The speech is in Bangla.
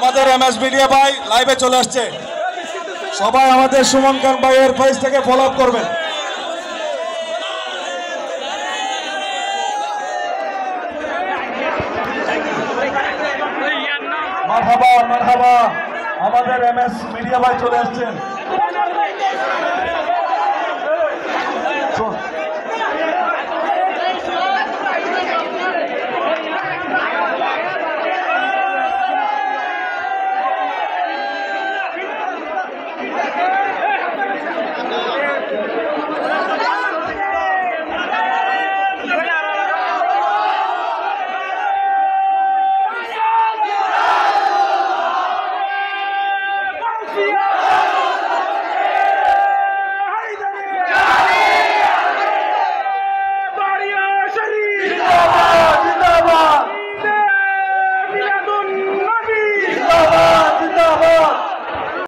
আমাদের এমএস মিডিয়া ভাই লাইভে চলে আসছে, সবাই আমাদের সুমন খান ভাইয়ের পেজ থেকে ফলো আপ করবেন। মারহাবা মারহাবা, আমাদের এমএস মিডিয়া ভাই চলে আসছেন।